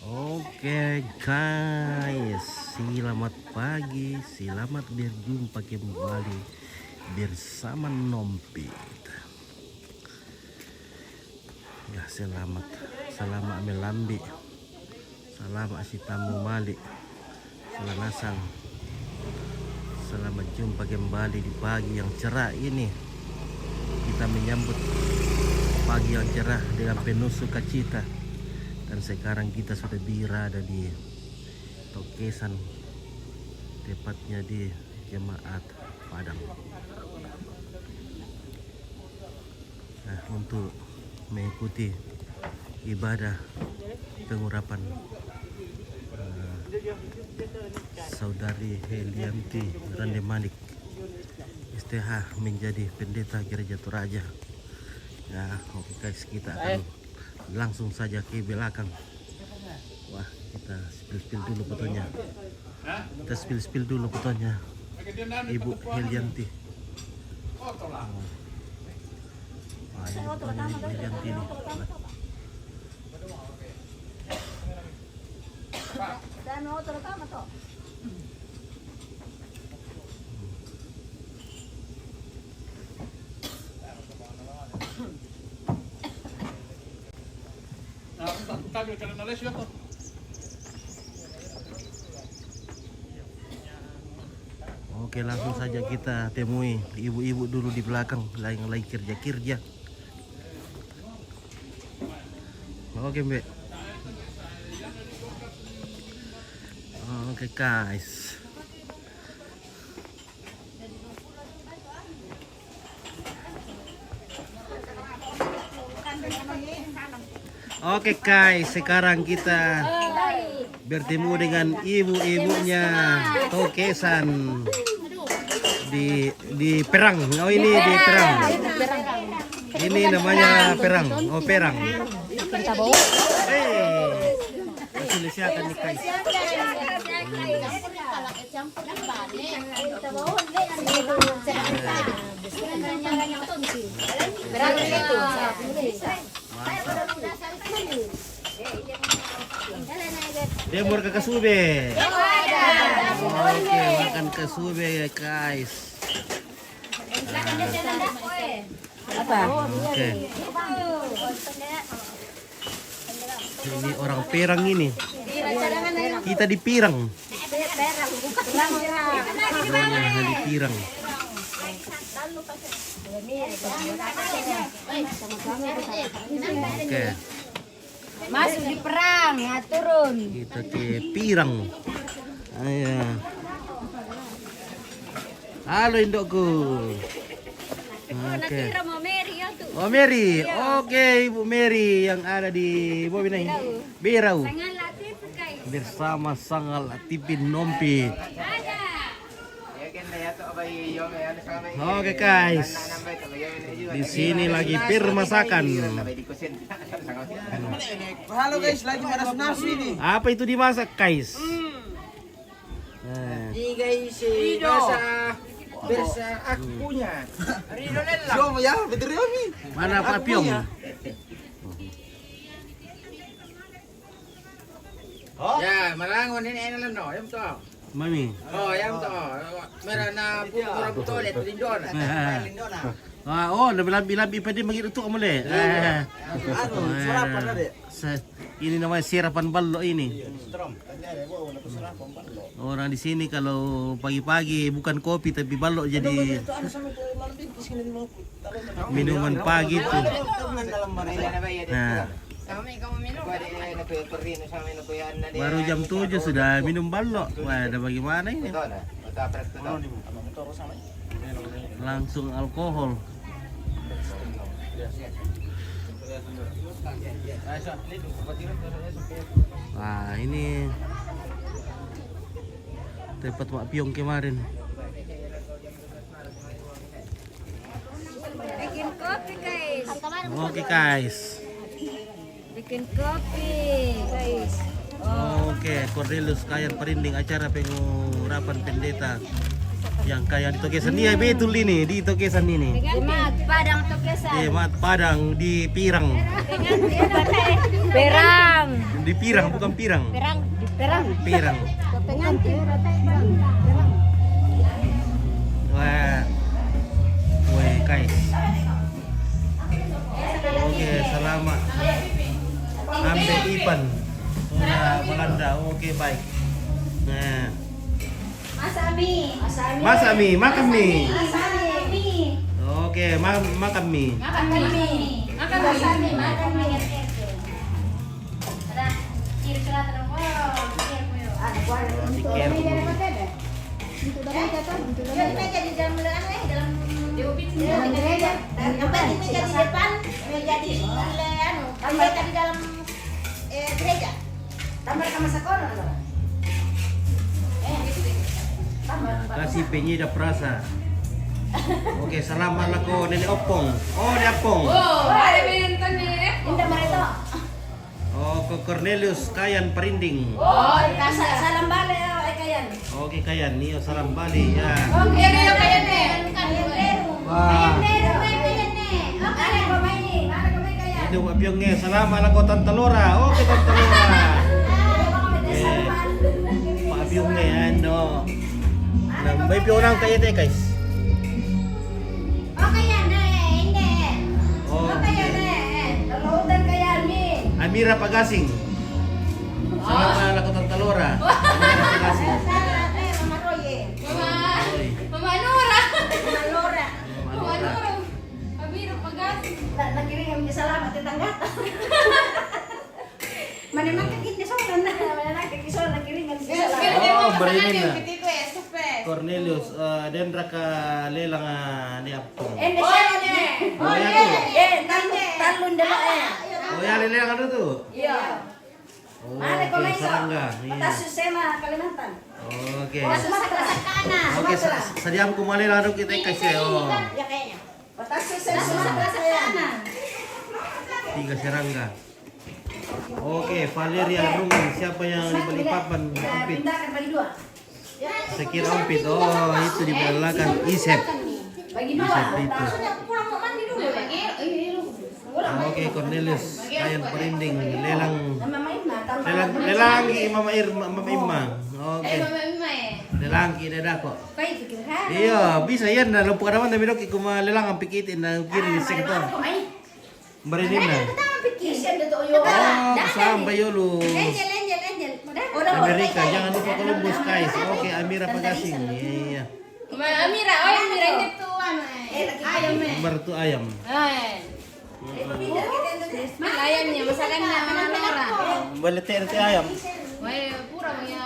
Oke guys, selamat pagi, selamat berjumpa kembali bersama Nompit. Ya selamat melambi, selamat si tamu malik, selanasan. Selamat jumpa kembali di pagi yang cerah ini. Kita menyambut pagi yang cerah dengan penuh sukacita. Dan sekarang kita sudah berada di Tokesan, tepatnya di Jemaat Padang. Nah, untuk mengikuti ibadah pengurapan Saudari Helianti Randemanik STH menjadi pendeta Gereja Toraja. Ya, oke guys, kita akan langsung saja ke belakang. Wah, kita spill dulu fotonya. Kita spill dulu fotonya Ibu Helianti. Wah, ini fotonya Ibu Helianti nih. Oke, langsung saja kita temui ibu-ibu dulu di belakang yang lagi kerja. Oke, Mbak. Oke, guys. Oke guys, sekarang kita bertemu dengan ibu-ibunya Tokesan di Perang. Oh, ini di Perang. Ini namanya Perang. Oh, Perang. Silakan nih guys. Demur ke kasube. Oke, makan kasube ya guys. Apa? Oke. Ini orang Perang ini. Kita di Pirang. Di Pirang. Oke. Masuk di Perang, ya turun. Kita ke Pirang. Ayo. Halo indokku. Oke. Oh Mary, oke Ibu Mary yang ada di Bobina ini. Berau. Bersama Sangal Tipin Nompit. Oke guys, di sini lagi masakan. Halo guys, lagi masak nasi nih. Apa itu dimasak guys? Ini guys, masak aku punya. Siapa ya? Betul ya Mi? Mana Pak Piong? Ya, malangon ini enak no, yang to. Mami. Oh, yang to. Merana pura betul itu lindon. Oh, labi-labi pa din magiluto ka muli. Ano, sarapan na deh. Ini namanya sirapan ballo ini. Orang di sini kalau pagi-pagi bukan kopi tapi ballo jadi minuman pagi tuh. Nah, baru jam 7 sudah minum ballo. Wah, ada bagaimana ini? Langsung alkohol. Wah, ini tempat Mak Piong kemarin. Bikin kopi guys. Oke guys. Bikin kopi guys. Oke, Cornelius Kayan Perinding acara pengurapan pendeta yang kaya di Tokesan. Iya betul ini di Tokesan ini. Jemaat Padang Tokesan. Jemaat Padang di Pirang. Perang. Di Di pirang bukan pirang. Perang, di perang. Pirang. Pengantin. Wah. Woi, guys. Oke, selamat. Ambil Ipan. Udah Belanda. Oke, baik. Nah. Mas Ami. Mas Ami, makan mie. Mas Ami. Oke, makan mie. Makan mie. Makan Mas Ami, makan mie. Ada kiri selatan. Wow, Tikir. meja di dalam dalam meja. Yang penting meja di depan, meja di meja di dalam gereja. Tambah sama sekolah loh. Kasih penyi dah perasa. Oke, selamat lah ko nenek opong. Oh, nenek opong. Indah mereka. Oh, ke Cornelius Kayan Perinding. Oh, salam balik kayan. Oke, Kayan nih, salam Bali ya. Oke, kayan nih. Wah. Hidup apiongnya, selamat lah ko Tante Lora. Oke, Tante Lora. Pak apiongnya ano. May piorang kayo teh, guys. Oh, Amira Pagasing. Selamat lah ko Tante Lora. Amira Pagasing. Mama Nora. Nakirim di salamat tetangga. Mana nakikit di sana, mana nakikit di sana nakirim di salamat. Oh, berini na. Cornelius, dendra ka lelang ni Apong. Ende sana. Oh, ya tu. Talun dala Oh, ya lelang ano tu? Iya. Oh, Mana kau okay, main sarangga. Iya. Batas Susema Kalimantan. Oke. Kanan. Oke, sadiam ko malilang ano kita kasi. Oh. Ya kayaknya. Batas Susema kanan. 3 serangga. Oke, Valeria Rungun. Siapa yang dibeli papan? Ompit. Pindahkan bagi 2. Sekira Ompit. Oh, itu dibelakan Isep. Bagi 2. Isep itu. Pulang mau mandi dulu lagi. Oke, Cornelius. Kayan Perinding. Lelang. Mama Ima, Lelang Mama Ima. Oke. Lelang ida ko. Baik pikir ha. Iya, bisa yan na lupa naman na minok ikuma lelang ang pikitin na kiri sa sektor. Marini na. Oh, kasama ba yolo? Amerika, jangan lupa Columbus guys. Oke, Amira Pagasing. Iya. Amira, Amira ini tuh ayam. Bertu ayam. Ayamnya masakannya mana orang? Balete ayam. Wah, pura ya.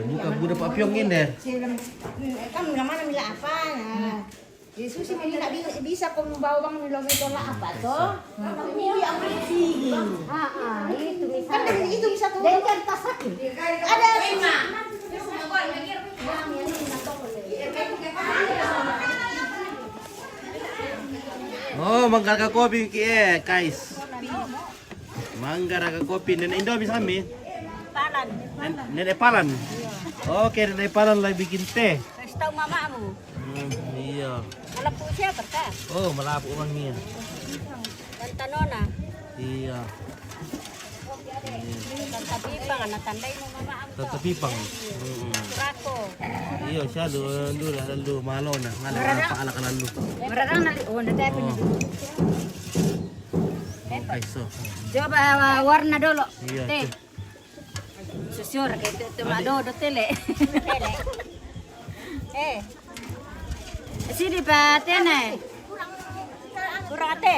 Buka budak Pak Pyong ini. Kan nggak mana mila apa? Yesus ini nggak bisa kau membawa bang mila mila apa toh? Ini apa sih? Itu bisa. Kan itu bisa tuh. Dan kan tasak. Ada lima. Oh, manggar ka kopi guys. Manggar ka kopi nenek Indo bisa kami. Palan. Nenek Palan. Oke, nenek Palan lagi bikin teh. Kasih tahu mamamu. Iya. Malapu siapa tak? Oh, malapu orangnya. Dan Tanona. Iya. Dan Tapipang, anak tandai mo mamamu. Tante Pipang. Surako. Iya, siya lalu malo na. Ngala pa ala ka lalu. Mararang na oh natapin na. Okay, so. Coba warna dulu. Iya. Teh. Susur kayak itu do tele. Sini Pak Tene.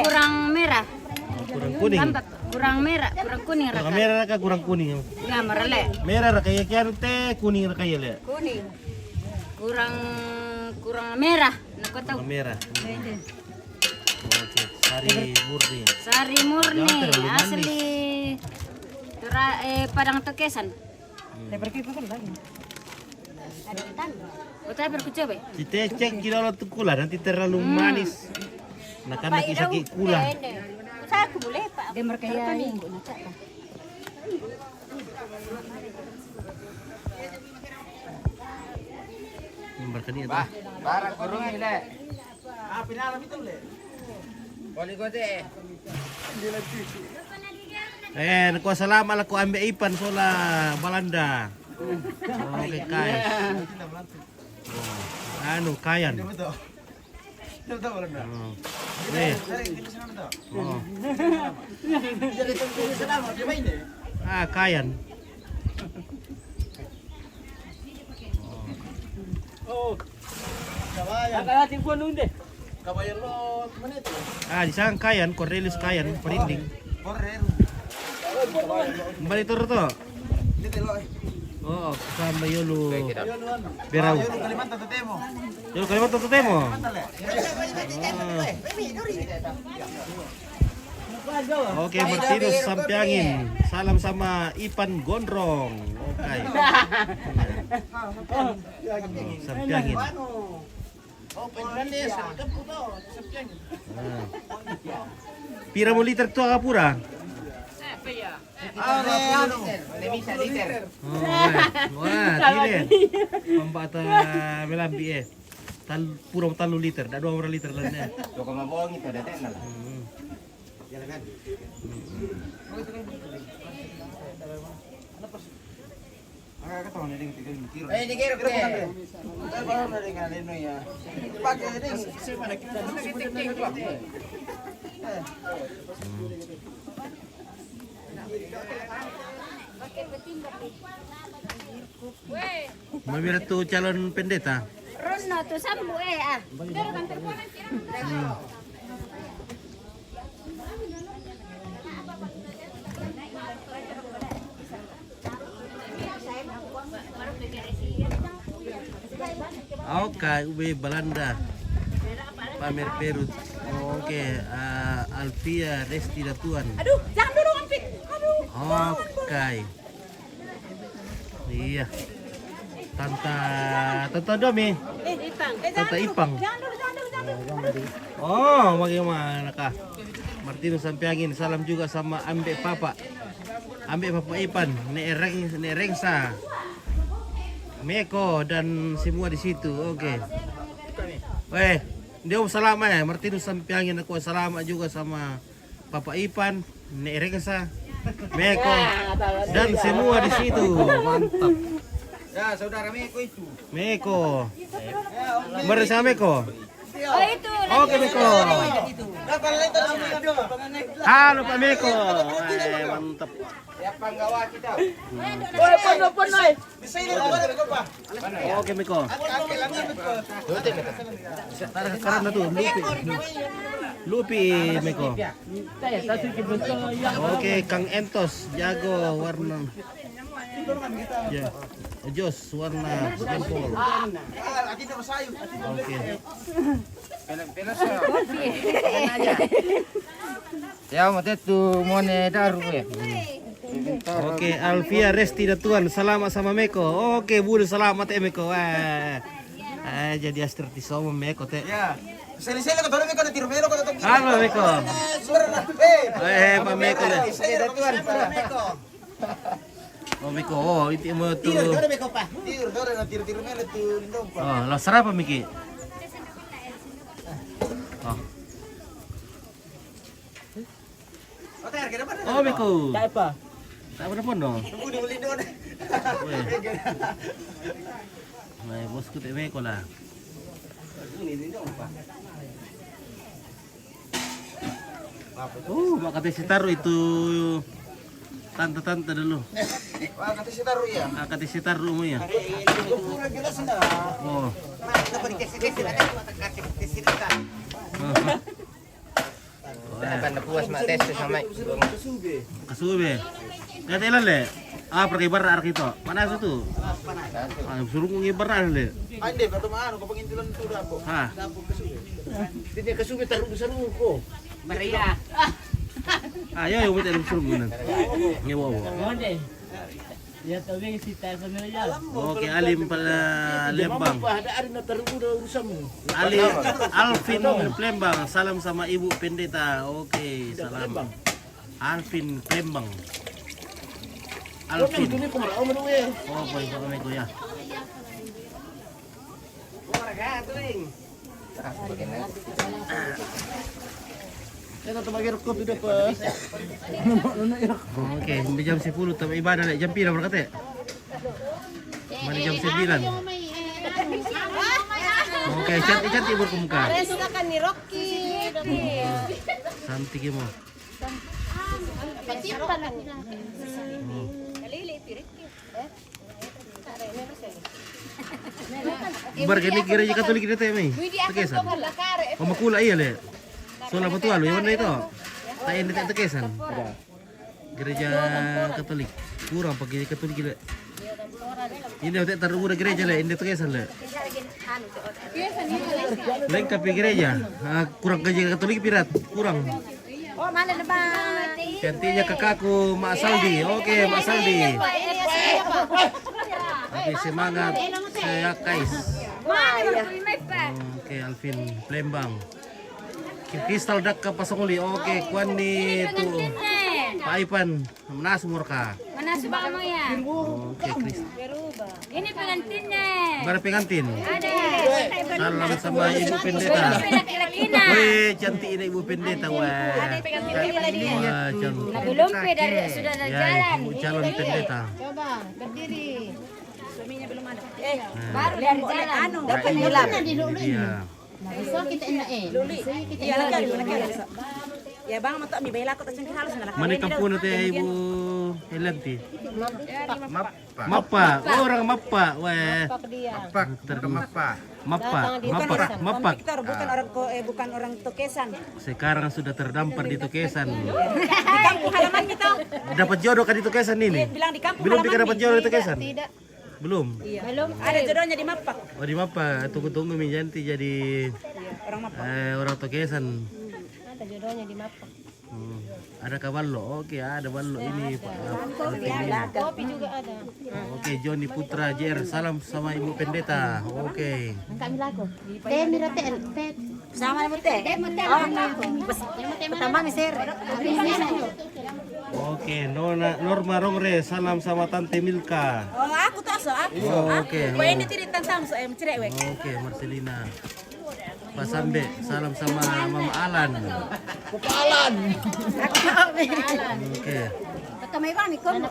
Kurang merah. Kurang kuning. Tambah kurang merah, kurang kuning Kurang raka. merah ka kurang kuning. Nggak merele. Merah ra kaya kaya teh kuning ra kaya le. Kuning. Kurang merah. Nak tahu. Kurang merah. Oke, sari murni. Sari murni Jangan terlalu manis. asli. Padang Tokesan. Ada ikan. Kita berkucoba. Kita cek kira tu kula nanti terlalu manis. Nah karena kisah kula. Usaha aku boleh Pak. Dia merkaya minggu nak. Berkani Barang kurung ini le. Pinalam itu le. Boleh kau deh. Nakuha salamat ako ambil ipan sola Balanda. Okay, kay. Ano, kayan. Kayan. Di sana kayan, Cornelius kayan, perinding. Kembali turun to. Oh, kasama Yolo. Berau. Yolo Kalimantan Totemo. Oke, Martinus Sampiangin. Salam sama Ipan Gondrong. Oke. Sampiangin. Pira mo liter to Kapura? Liter. Wah, tilir. Pambata melambi purong 3 liter, dak 2 liter lang na. Kau kau bohong itu ada tenang. Ini kira Mabira tu calon pendeta. Rono tu sambu Oke, ube Balanda. Pamer Perut. Oke, Alfia Resti Datuan. Aduh, jangan dulu Ampik. Aduh. Oke. Iya. Tante Domi. Tante Ipang. Jangan dulu. Oh, bagaimana kah? Martinus Sampiangin, salam juga sama Ambek Papa. Ambek Papa Ipan, Nerengsa, Meko dan semua di situ. Oke. Weh, dia salamat ya. Martinus Sampiangin, aku salamat juga sama Papa Ipan, Nerengsa, Meko dan semua di situ. Mantap. Ya, saudara Meko itu. Meko. Bersama Meko. Oh itu. Oke Meko. Halo Pak Meko. Mantap. Siapa gawa kita? Oke Meko. Karena tuh Lupi Meko. Oke Kang Entos jago warna. Ya. Jos warna jempol. Oke. Ya, mati tu moneda rupiah. Oke, Alfia Resti Datuan, selamat sama Meko. Oke, bulu selamat Meko. Wah. Jadi astrati sama Meko teh. Ya. Seli-seli kau Meko na tirumero kau tatang. Halo Meko. Pak Meko deh. Datuan Meko. Oh Meko, oh itu mau tuh. Meko pa. Dore na tirumero tu lindong pa. Oh, lo serapa Miki? Oh. Oh Meko. Tak apa. Tak apa pun dong. Tunggu di lindong. Nah, bosku tak Meko lah. Mak kata si taruh itu tante-tante dulu. Wah, kata si taruh ya. Kata si taruh mu ya. Oh. Akan puas mak tes sama. Kasube. Kata ilan le. Pergi barra arkito. Mana itu? Suruh ngibarra le. Ande, bato maano ko pangintulan tu dapo. Ha. Hindi kasube taruh besar ko. Maria. Ayo yung betul suruh gunan. Ngewo. Ya tahu si telepon aja. Oke, Alim pala Lembang. Ada ari na taruh udah urusanmu. Alvin Plembang, salam sama Ibu Pendeta. Oke, salam. Alvin Plembang. Alvin. Oh, boy, ko ya. Oke, sampai jam 10 tapi ibadah lek jam pira berkata? Mana jam 9. Oke, cantik berkemuka. Silakan nih Rocky. Cantik ya, Mo. Ibar gini gereja Katolik kita ya, Mai. Tekesan. Pemakula iya, Le. Soalnya betul lu, yang mana itu? Tak ini tak tekesan. Gereja Katolik. Kurang pakai Katolik Le. Ini udah taruh gereja Le, ini tekesan Le. Lengkap ya gereja. Kurang gereja Katolik pirat, kurang. Oh, mana depan? Cantiknya kakakku, Mak Saldi. Oke, Mak Saldi. Oke, semangat saya Kais. Oke, Alvin Plembang. Kristal dak ke Pasonguli. Oke, kuan ni tu Pak Ipan Menas Murka. Mana suka kamu ya? Oke, Kristal. Ini pengantinnya. Bar pengantin. Ada. Salam sama Ibu Pendeta. Laki-lakina. Wih, cantik ini Ibu Pendeta. Wah. Wah, cantik. Belum sudah ada Ya, jalan. Ibu calon pendeta. Coba berdiri. Baru dari jalan. Dapat hilang. Iya. Besok kita enak Luli. Kita ya bang, mau tak bela aku tak halus nak. Mana kampung itu ya Ibu Elanti? Mappa. Oh, orang Mappa. Wah. Mappa. Bukan orang Tokesan. Sekarang sudah terdampar di Tokesan. Di kampung halaman kita. Dapat jodoh kan di Tokesan ini? Bilang di kampung Belum halaman. dapat jodoh di Tokesan? Tidak. Belum. Belum. Ada jodohnya di Mapak. Oh, di Mappa. Tunggu Minjanti jadi Orang Mapak. orang Tokesan. Ada jodohnya di Mapak. Ada kaballo. Oke, ada ballo ini Pak. Kopi juga ada. Oke, Joni Putra JR. Salam sama Ibu Pendeta. Oke. Kami laku. Teh mira teh. Sama mo teh. Pertama miser. Oke, Norma Rongre. Salam sama Tante Milka. Oh, aku tak so. Oke. Kau ini tidak tentang so cerek wek. Oke, Marcelina. Pak Sambe, salam sama Mama Alan. Oke. Kamay bang ikon.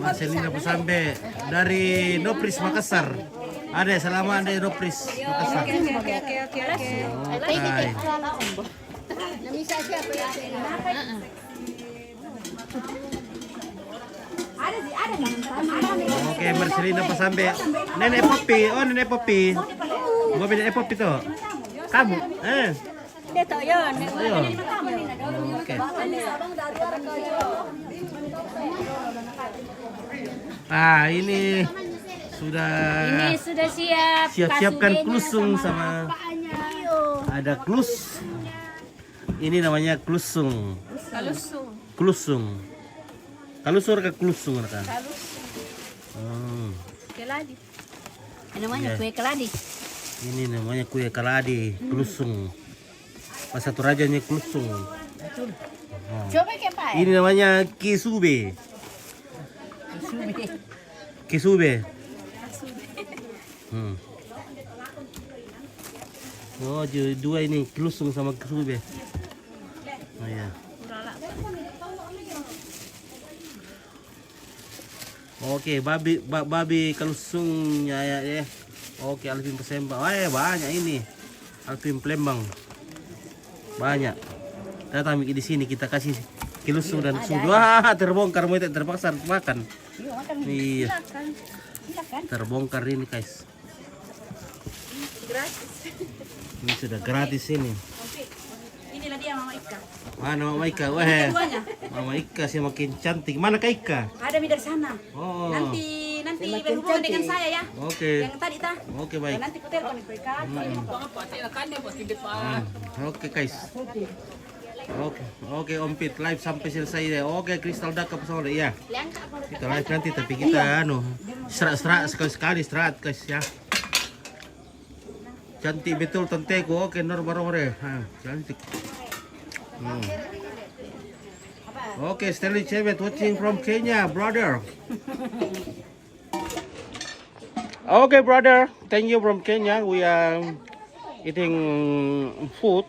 Marcelina Pak Sambe dari Nopris Makassar. Ada selamat ada Nopris Makassar. Oke. Namisa siapa ya? Oke, Marcelina Pak Sambe. Nenek Popi. Oh, Nenek Popi. Mau Nenek Popi tuh. Kamu? Dia tahu ya. Ayo. Oke. Ini sudah siap. siapkan klusung sama ada klus. Ini namanya klusung. Klusung. Kalusur ke klusung kan? Keladi. Namanya kue keladi. Ini namanya kue kaladi, klusung. Pas satu rajanya klusung. Coba ke Pak. Ini namanya kisube. Kisube. Oh, dua ini klusung sama kisube. Oh ya. Oke, babi klusungnya ya. Oke, Alvin Pesembang. Banyak ini. Alvin Plembang. Banyak. Datang di sini kita kasih kilusung dan susu. Wah, terbongkar mau terpaksa makan. Iya. Terbongkar ini, guys. Ini sudah gratis ini. Inilah dia Mama Ika. Mana Mama Ika? Wah. Mama Ika sih makin cantik. Mana Kak Ika? Ada mi dari sana. Oh. Nanti berhubungan dengan saya ya. Oke. Yang tadi tah. Oke, baik. Nanti ku telepon Ibu Ika. Oke, guys. Oke, Om Pit live sampai selesai deh. Oke, Kristal Daka pesawat ya. Kita live nanti tapi kita serat sekali serat guys ya. Cantik betul tanteku. Oke, Norma Rongre. Cantik. Oke, Stanley Chevet watching from Kenya, brother. Okay, brother. Thank you from Kenya. We are eating food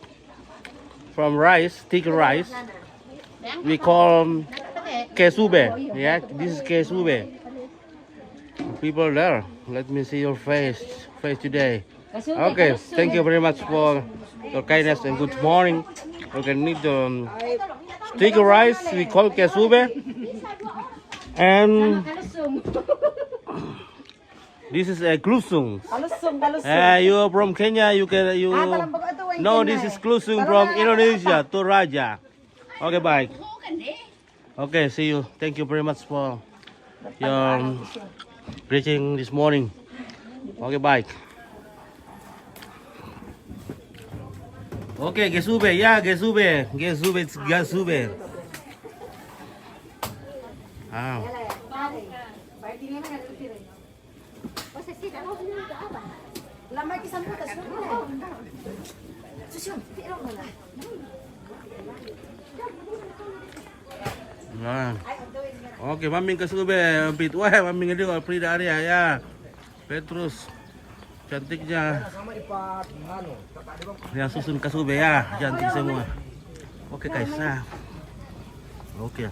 from rice, sticky rice. We call kesube. Yeah, this is kesube. People there, let me see your face today. Okay, thank you very much for your kindness and good morning. We can need the sticky rice. We call kesube. And this is a klusung. You are from Kenya. You no, this is klusung from Indonesia, Toraja. Okay, bye. Okay, see you. Thank you very much for your preaching this morning. Okay, bye. Okay, gesube, yeah, gesube, it's gesube. Ah. Nah. Oke, maming kesube, bit wah, maming ini kalau Frida Arya ya. Petrus cantiknya. Yang susun kesube ya, cantik semua. Oke, Kaisa. Oke.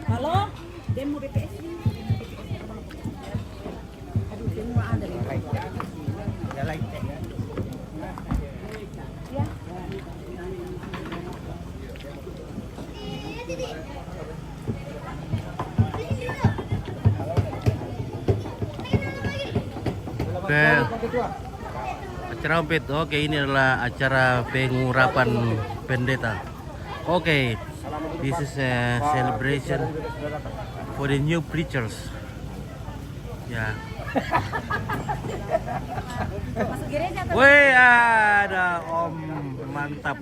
Halo, demo BPS. Aduh, demo ada nih. Ya like. Ya. Oke. Acara umpit. Oke, ini adalah acara pengurapan pendeta. Oke. This is a celebration for the new preachers. Ya. Woi, ada Om mantap.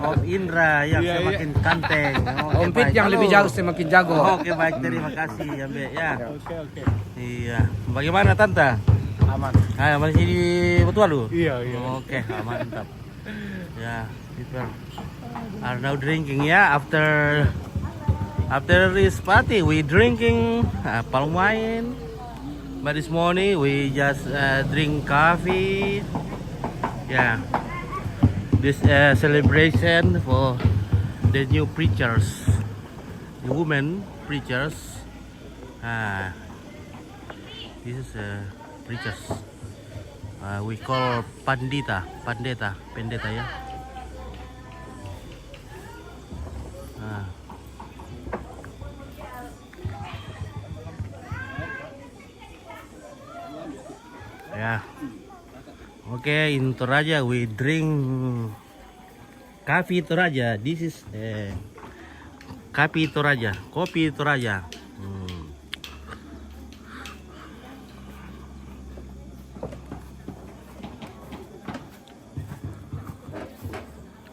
Om Indra yang semakin kanteng. Om Pit yang lebih jago semakin jago. Oke, baik, terima kasih ya, Mbak ya. Iya. Bagaimana Tante? Aman. Ah, masih di Betualu? Iya. Oke, mantap. Ya, people are now drinking ya after this party we drinking palm wine. But this morning we just drink coffee. Yeah, this celebration for the new preachers, the women preachers. This is preachers. We call pendeta ya. Ya, oke, in Toraja we drink coffee Toraja. This is kopi Toraja.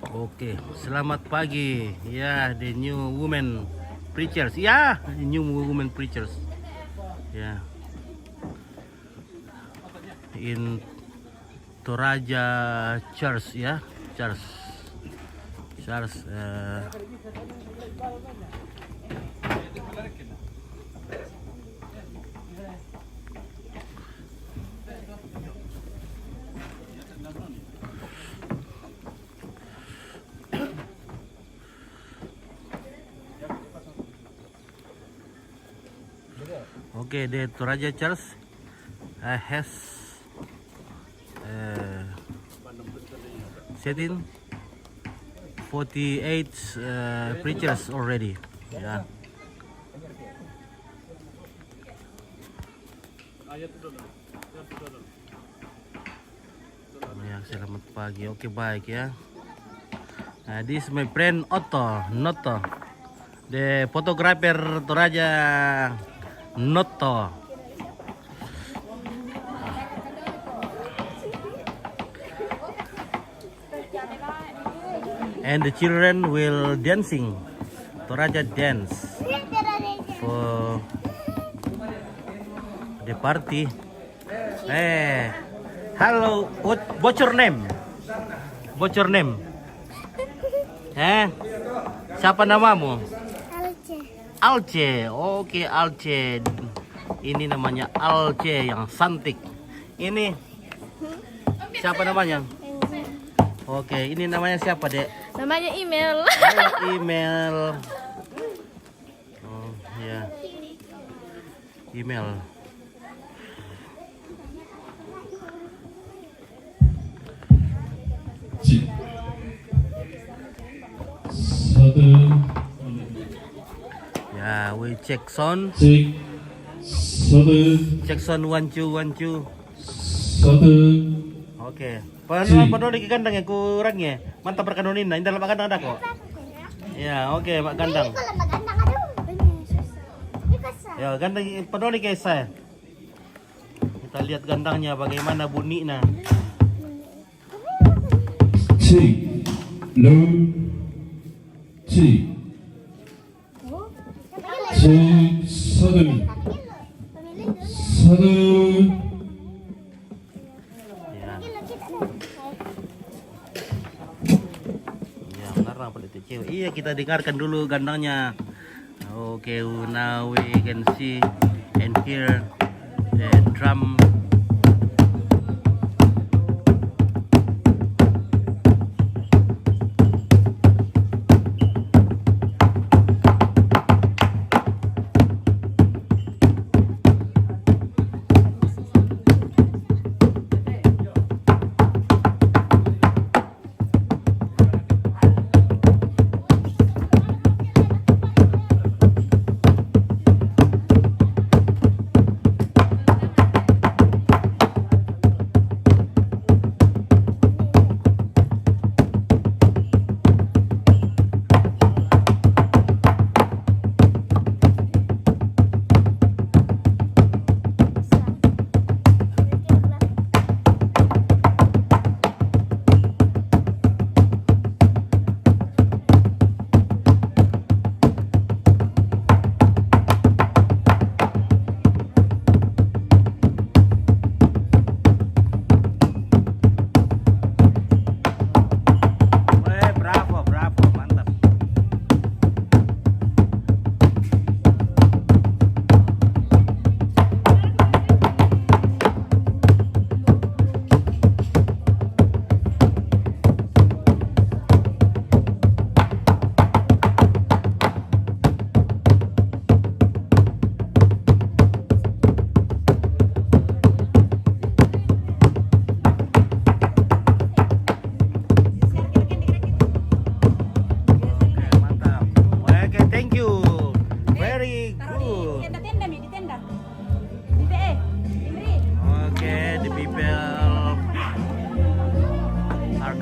Oke, selamat pagi. Ya, the new women preachers. Ya, the new women preachers. Ya. In Toraja Church ya, Church. Okay, the Toraja Church has setting 48 preachers already. Yeah. Ya, selamat pagi. Oke, baik ya. This is my friend Noto, the photographer Toraja Noto. And the children will dancing Toraja dance for the party. Hello, what's your name? Siapa namamu? Alce. Oke, Alce. Ini namanya Alce yang cantik. Ini siapa namanya? Oke, ini namanya siapa, Dek? Namanya email. Oh, email. Oh, ya. Email. Ya, we check sound. Check sound 1 2 1 2. Oke. Padahal di kandang ya kurang ya. Mantap perkanunin. Nah, ini dalam kandang ada kok. Ya, oke, mak kandang. Ya, kandang padahal guys saya. Kita lihat kandangnya bagaimana bunyinya. Ya. Ya, ngarang pada itu cewek. Iya, kita dengarkan dulu gandangnya. Okay, now we can see and hear the drum.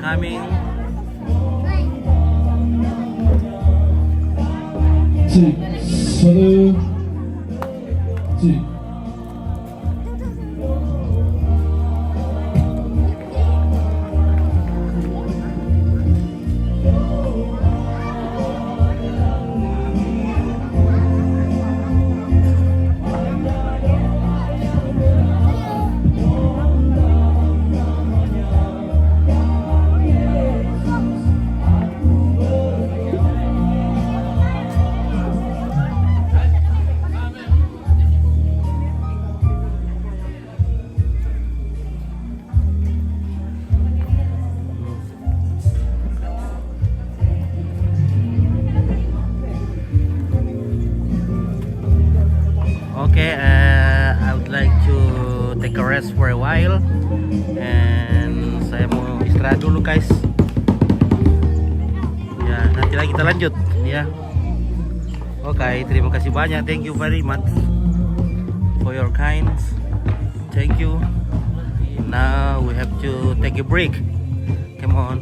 Coming. Okay, I would like to take a rest for a while, and saya mau istirahat dulu guys. Ya, nanti lagi kita lanjut ya. Okay, terima kasih banyak. Thank you very much for your kind. Thank you. Now we have to take a break. Come on.